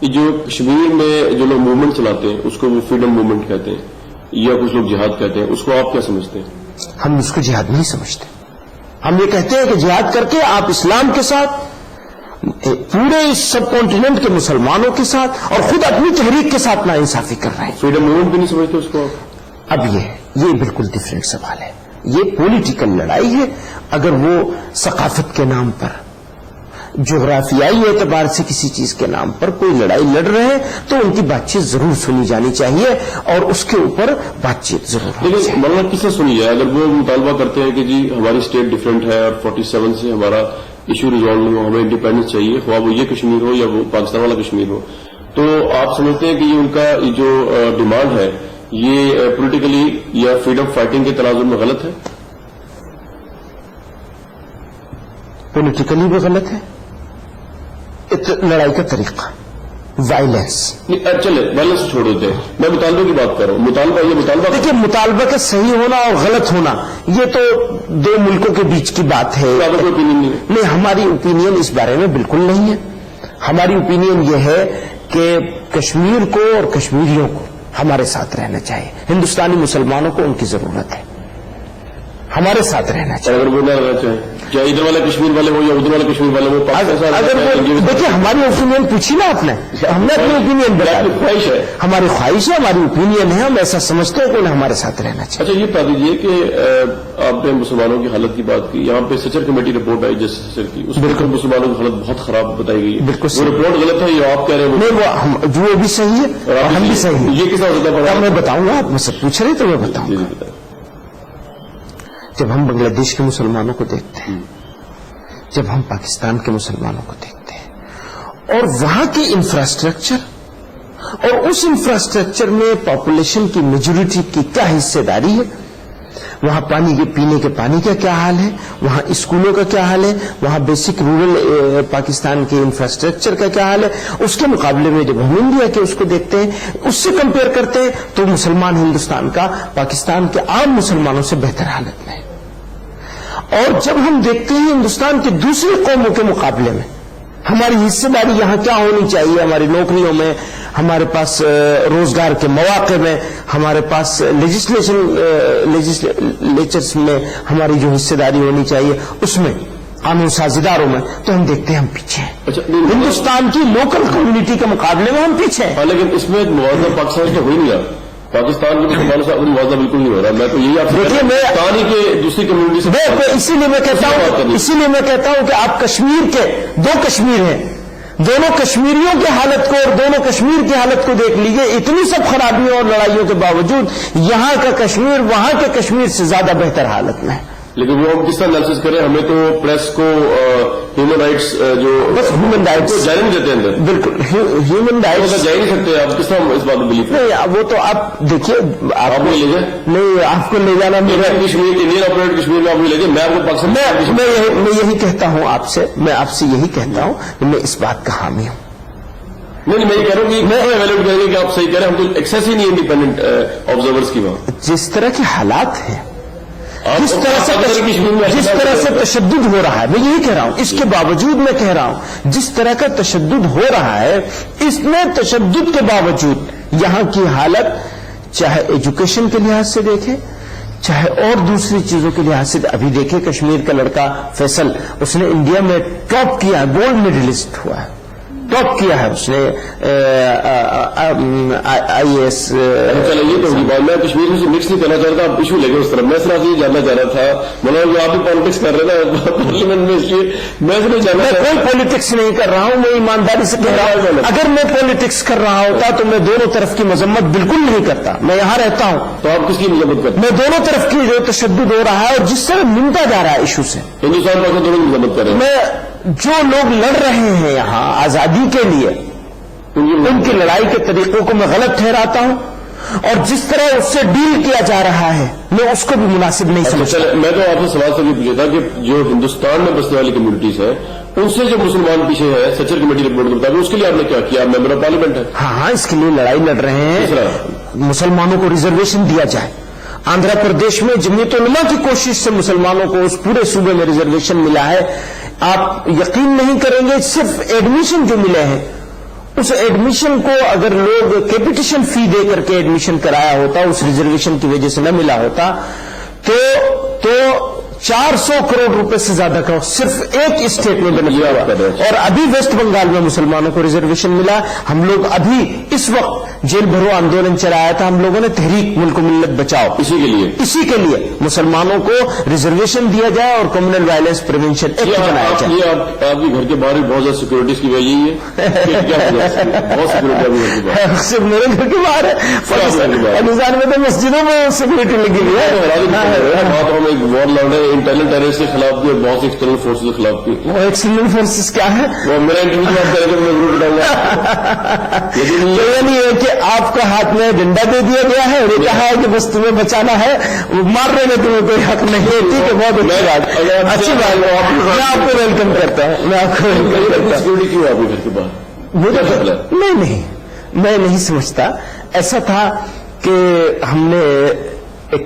جو کشمیر میں جو لوگ موومنٹ چلاتے ہیں اس کو وہ فریڈم موومنٹ کہتے ہیں یا کچھ لوگ جہاد کہتے ہیں، اس کو آپ کیا سمجھتے ہیں؟ ہم اس کو جہاد نہیں سمجھتے. ہم یہ کہتے ہیں کہ جہاد کر کے آپ اسلام کے ساتھ، پورے اس سب کانٹیننٹ کے مسلمانوں کے ساتھ اور خود اپنی تحریک کے ساتھ ناانصافی کر رہے ہیں. فریڈم موومنٹ بھی نہیں سمجھتے اس کو آپ؟ اب یہ بالکل ڈفرینٹ سوال ہے. یہ پولیٹیکل لڑائی ہے. اگر وہ ثقافت کے نام پر، جغرافیائی اعتبار سے کسی چیز کے نام پر کوئی لڑائی لڑ رہے ہیں تو ان کی بات چیت ضرور سنی جانی چاہیے اور اس کے اوپر بات چیت ضرور ہونی چاہیے. لیکن مولانا کس سے سنی ہے؟ اگر وہ مطالبہ کرتے ہیں کہ جی ہماری اسٹیٹ ڈفرینٹ ہے اور 47 سے ہمارا ایشو ریزالو نہیں ہو، ہمیں انڈیپینڈنس چاہیے، خواہ وہ یہ کشمیر ہو یا وہ پاکستان والا کشمیر ہو، تو آپ سمجھتے ہیں کہ یہ ان کا جو ڈیمانڈ ہے یہ پولیٹیکلی یا فریڈم فائٹنگ کے تناظر میں غلط ہے؟ پولیٹیکلی بھی غلط ہے. لڑائی کا طریقہ وائلنس. چلے وائلنس چھوڑ دیتے ہیں، میں مطالبے کی بات کر رہا ہوں. مطالبہ دیکھیے، مطالبہ کا صحیح ہونا اور غلط ہونا یہ تو دو ملکوں کے بیچ کی بات ہے. نہیں، ہماری اوپینین اس بارے میں بالکل نہیں ہے. ہماری اوپینین یہ ہے کہ کشمیر کو اور کشمیریوں کو ہمارے ساتھ رہنا چاہیے. ہندوستانی مسلمانوں کو ان کی ضرورت ہے، ہمارے ساتھ رہنا چاہیے. اگر وہ نہ رہنا چاہے، چاہے ادھر والے کشمیر والے ہو یا ادھر والے کشمیر والے ہو، دیکھیے ہماری اوپینین پوچھی نا آپ نے، ہم نے اپنی اوپینین بتائی. خواہش ہے، ہماری خواہش ہے، ہماری اوپینین ہے، ہم ایسا سمجھتے ہیں کہ انہیں ہمارے ساتھ رہنا چاہیے. اچھا یہ بتا دیجیے کہ آپ نے مسلمانوں کی حالت کی بات کی، یہاں پہ سچر کمیٹی رپورٹ آئی جسٹس سچر کی، اس میں مسلمانوں کی حالت بہت خراب بتائی گئی ہے. بالکل وہ رپورٹ غلط ہے یا آپ کہہ رہے ہیں؟ نہیں، وہ بھی صحیح ہے اور ہم بھی صحیح ہے. یہ کس طرح میں بتاؤں گا، آپ مجھ سے پوچھ رہے تو میں بتاؤں گا. جب ہم بنگلہ دیش کے مسلمانوں کو دیکھتے ہیں، جب ہم پاکستان کے مسلمانوں کو دیکھتے ہیں اور وہاں کے انفراسٹرکچر اور اس انفراسٹرکچر میں پاپولیشن کی میجورٹی کی کیا حصہ داری ہے، وہاں پانی کے پینے کے پانی کا کیا حال ہے، وہاں اسکولوں کا کیا حال ہے، وہاں بیسک رورل پاکستان کے انفراسٹرکچر کا کیا حال ہے، اس کے مقابلے میں جب ہم انڈیا کے اس کو دیکھتے ہیں، اس سے کمپیئر کرتے ہیں تو مسلمان ہندوستان کا پاکستان کے عام مسلمانوں سے بہتر حالت میں ہے. اور جب ہم دیکھتے ہیں ہندوستان کی دوسری قوموں کے مقابلے میں ہماری حصہ داری یہاں کیا ہونی چاہیے، ہماری نوکریوں میں، ہمارے پاس روزگار کے مواقع میں، ہمارے پاس لیجسلیچرز میں ہماری جو حصہ داری ہونی چاہیے اس میں، قانون سازداروں میں، تو ہم دیکھتے ہیں ہم پیچھے ہیں. ہندوستان کی لوکل کمیونٹی کے مقابلے میں ہم پیچھے ہیں. لیکن اس میں موازنہ پاکستان سے ہو ہی نہیں رہا، پاکستان کے مسلمانوں سے اپنی موازنہ بالکل نہیں ہو رہا. میں تو یہی آپ دیکھیے، پاکستانی کے دوسری کمیونٹی سے اسی لیے میں کہتا ہوں کہ آپ کشمیر کے دو کشمیر ہیں، دونوں کشمیریوں کی حالت کو اور دونوں کشمیر کی حالت کو دیکھ لیجیے. اتنی سب خرابیوں اور لڑائیوں کے باوجود یہاں کا کشمیر وہاں کے کشمیر سے زیادہ بہتر حالت میں ہے. لیکن وہ ہم کس طرح انالیسس کریں؟ ہمیں تو پریس کو ہیومن رائٹس جو بس ہیومن رائٹس جا نہیں دیتے اندر. بالکل ہیومن رائٹس جا ہی نہیں سکتے. آپ کس طرح اس بات کو بلیو؟ نہیں، وہ تو آپ دیکھیے، آپ کو لے جائیں. نہیں، آپ کو لے جانا کشمیر انڈین آپریٹ کشمیر میں آپ کو لے جائیں. میں آپ کو پاکستان میں یہی کہتا ہوں آپ سے، میں آپ سے یہی کہتا ہوں کہ میں اس بات کا حامی ہوں. نہیں، میں یہ کہہ رہا ہوں کہ میں اویلیبل کریں گے کہ آپ صحیح کہہ رہے ہیں. ہم تو ایکسیس ہی نہیں انڈیپینڈنٹ آبزرورس کی وہاں. جس طرح کے حالات ہیں، جس طرح سے تشدد ہو رہا ہے، میں یہی کہہ رہا ہوں، اس کے باوجود میں کہہ رہا ہوں جس طرح کا تشدد ہو رہا ہے، اس میں تشدد کے باوجود یہاں کی حالت، چاہے ایجوکیشن کے لحاظ سے دیکھیں، چاہے اور دوسری چیزوں کے لحاظ سے. ابھی دیکھیں کشمیر کا لڑکا فیصل، اس نے انڈیا میں ٹاپ کیا ہے، گولڈ میڈلسٹ ہوا ہے، ٹاپ کیا ہے اس نے IAS. چلو یہ تو میں کشمیر سے مکس نہیں کرنا چاہتا، آپ ایشو لے گئے اس طرح. میں صرف یہ جاننا چاہ رہا تھا، مطلب آپ بھی پالیٹکس کر رہے تھے پارلیمنٹ میں، اس لیے میں کوئی پالیٹکس نہیں کر رہا ہوں. میں ایمانداری سے کہہ رہا ہوں، اگر میں پالیٹکس کر رہا ہوتا تو میں دونوں طرف کی مذمت بالکل نہیں کرتا. میں یہاں رہتا ہوں. تو آپ کس کی مذمت کرتے ہیں؟ میں دونوں طرف کی جو تشدد ہو رہا ہے اور جس طرح ملتا جا رہا ہے ایشو سے، ہندوستان پاکستان دونوں کی مذمت کر رہے ہیں. میں جو لوگ لڑ رہے ہیں یہاں آزادی کے لیے، ان کی لڑائی کے طریقوں کو میں غلط ٹھہراتا ہوں اور جس طرح اس سے ڈیل کیا جا رہا ہے میں اس کو بھی مناسب نہیں سمجھتا. میں تو آپ سے سوال سے بھی پوچھا تھا کہ جو ہندوستان میں بسنے والی کمیونٹیز ہیں ان سے جو مسلمان پیچھے ہے سچر کمیٹی رپورٹ کے مطابق، اس کے لیے آپ نے کیا کیا؟ ممبر آف پارلیمنٹ ہے. ہاں، اس کے لیے لڑائی لڑ رہے ہیں. مسلمانوں کو ریزرویشن دیا جائے. آندھرا پردیش میں جمعیت علماء کی کوشش سے مسلمانوں کو اس پورے صوبے میں ریزرویشن ملا ہے. آپ یقین نہیں کریں گے، صرف ایڈمیشن جو ملے ہیں اس ایڈمیشن کو اگر لوگ کیپیٹیشن فی دے کر کے ایڈمیشن کرایا ہوتا، اس ریزرویشن کی وجہ سے نہ ملا ہوتا، تو 400 کروڑ روپے سے زیادہ کا صرف ایک اسٹیٹ میں بنیا ہوا، اور ابھی ویسٹ بنگال میں مسلمانوں کو ریزرویشن ملا. ہم لوگ ابھی اس وقت جیل بھرو آندولن چلایا تھا ہم لوگوں نے، تحریک ملک و ملت بچاؤ، اسی کے لیے مسلمانوں کو ریزرویشن دیا جائے اور کمیونل وائلنس پریونشن ایکٹ بنایا جائے. آپ کے گھر کے باہر بہت زیادہ سیکورٹیز کی وجہ یہی ہے، بہت سیکورٹی صرف میرے گھر کے باہر ہے، نظام میں تو مسجدوں میں سیکورٹی لگی ہوئی ہے. وار لڑ رہے انٹرنل ٹیررسٹ کے خلاف بھی اور بہت سی ایکسٹرنل فورسز کے خلاف بھی. وہ ایکسٹرنل فورسز کیا ہے؟ وہ میرا انٹرویو بات کرے گا، میں ضرور اٹھاؤں گا. لیکن یہ نہیں ہے کہ آپ کا ہاتھ میں ڈنڈا دے دیا گیا ہے اور یہ کہا ہے کہ بس تمہیں بچانا ہے، مارنے میں تمہیں کوئی حق نہیں ہے. ٹھیک ہے، بہت اچھی بات، اچھی بات. میں آپ کو ویلکم کرتا ہوں، میں آپ کو ویلکم کرتا ہوں. سیکورٹی کیوں آپ کے گھر کے باہر؟ مجھے نہیں، میں نہیں سمجھتا. ایسا تھا کہ ہم نے ایک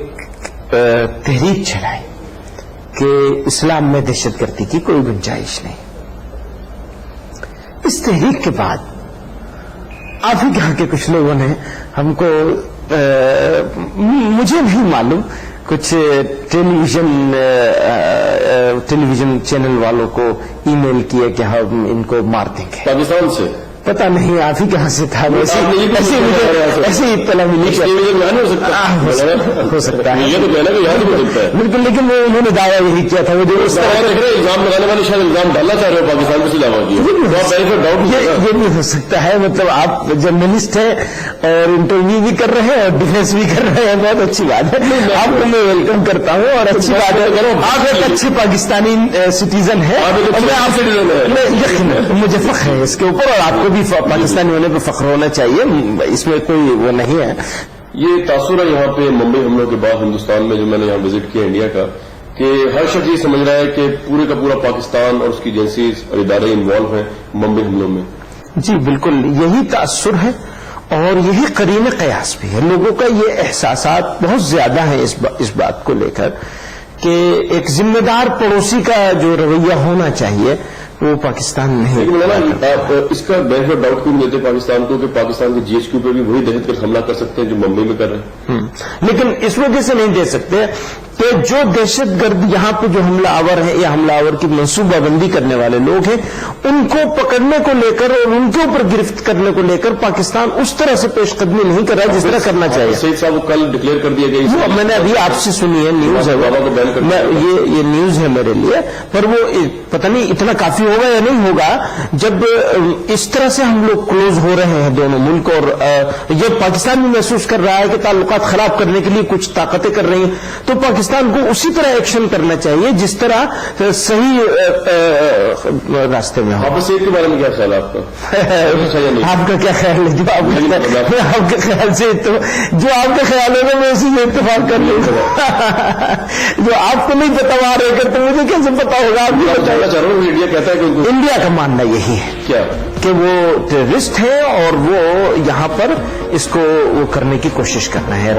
تحریک چلائی کہ اسلام میں دہشت گردی کی کوئی گنجائش نہیں. اس تحریک کے بعد آپ ہی کہا کہ کچھ لوگوں نے ہم کو مجھے نہیں معلوم کچھ ٹیلی ویژن چینل والوں کو ای میل کیا کہ ہم ان کو مار دیں گے. پاکستان سے پتا نہیں آپ ہی کہاں سے تھا، ایسے اطلاع ملی ہو سکتا ہے بالکل. لیکن انہوں نے دعویٰ یہی کیا تھا، وہ جو الزام لگانے والے شاید الزام ڈالنا چاہ رہے ہو پاکستان میں سے دعویٰ کیا. یہ بھی ہو سکتا ہے. مطلب آپ جرنلسٹ ہیں اور انٹرویو بھی کر رہے ہیں اور ڈیفینس بھی کر رہے ہیں، بہت اچھی بات ہے. آپ کو میں ویلکم کرتا ہوں اور اچھی بات ہے. آپ ایک اچھے پاکستانی سٹیزن ہیں، مجھے فخر ہے اس کے اوپر، اور آپ کو بھی پاکستانی ہونے پہ فخر ہونا چاہیے، اس میں کوئی وہ نہیں ہے. یہ تاثر ہے یہاں پہ ممبئی حملوں کے بعد ہندوستان میں، جو میں نے یہاں وزٹ کیا انڈیا کا، کہ ہر شخص یہ سمجھ رہا ہے کہ پورے کا پورا پاکستان اور اس کی ایجنسیز اور ادارے انوالو ہیں ممبئی حملوں میں. جی بالکل، یہی تاثر ہے اور یہی قرین قیاس بھی ہے. لوگوں کا یہ احساسات بہت زیادہ ہیں اس بات کو لے کر کہ ایک ذمہ دار پڑوسی کا جو رویہ ہونا چاہیے وہ پاکستان نہیں. لیکن آپ اس کا بینک آف ڈاؤٹ کیوں نہیں دیتے پاکستان کو کہ پاکستان کے جی ایچ کیو پہ بھی وہی دہشت گرد حملہ کر سکتے ہیں جو ممبئی میں کر رہے ہیں؟ لیکن اس وجہ سے نہیں دے سکتے کہ جو دہشت گرد یہاں پہ جو حملہ آور ہیں یا حملہ آور کی منصوبہ بندی کرنے والے لوگ ہیں، ان کو پکڑنے کو لے کر اور ان کے اوپر گرفت کرنے کو لے کر پاکستان اس طرح سے پیش قدمی نہیں کر رہا جس طرح کرنا چاہیے. سعید صاحب کو کل ڈکلیئر کر دیا گیا، میں نے ابھی آپ سے سنی ہے، نیوز ہے، یہ نیوز ہے میرے لیے، پر وہ پتہ نہیں اتنا کافی ہوگا یا نہیں ہوگا. جب اس طرح سے ہم لوگ کلوز ہو رہے ہیں دونوں ملک، اور جب پاکستان بھی محسوس کر رہا ہے کہ تعلقات خراب کرنے کے لیے کچھ طاقتیں کر رہی ہیں، تو پاکستان کو اسی طرح ایکشن کرنا چاہیے جس طرح صحیح راستے میں ہو. آپ سعید کے بارے میں کیا خیال ہے آپ کا؟ آپ کا کیا خیال ہے؟ جو آپ کے خیال سے جو آپ کا خیال ہوگا میں اسی سے اتفاق کر لوں گا. جو آپ کو نہیں پتا وہاں رہ کر تو مجھے کیسے پتا ہوگا؟ آپ کو بتانا چاہ رہا ہوں انڈیا کہتا ہے کہ انڈیا کا ماننا یہی ہے کیا کہ وہ ٹیررسٹ ہے اور وہ یہاں پر اس کو وہ کرنے کی کوشش کرنا ہے.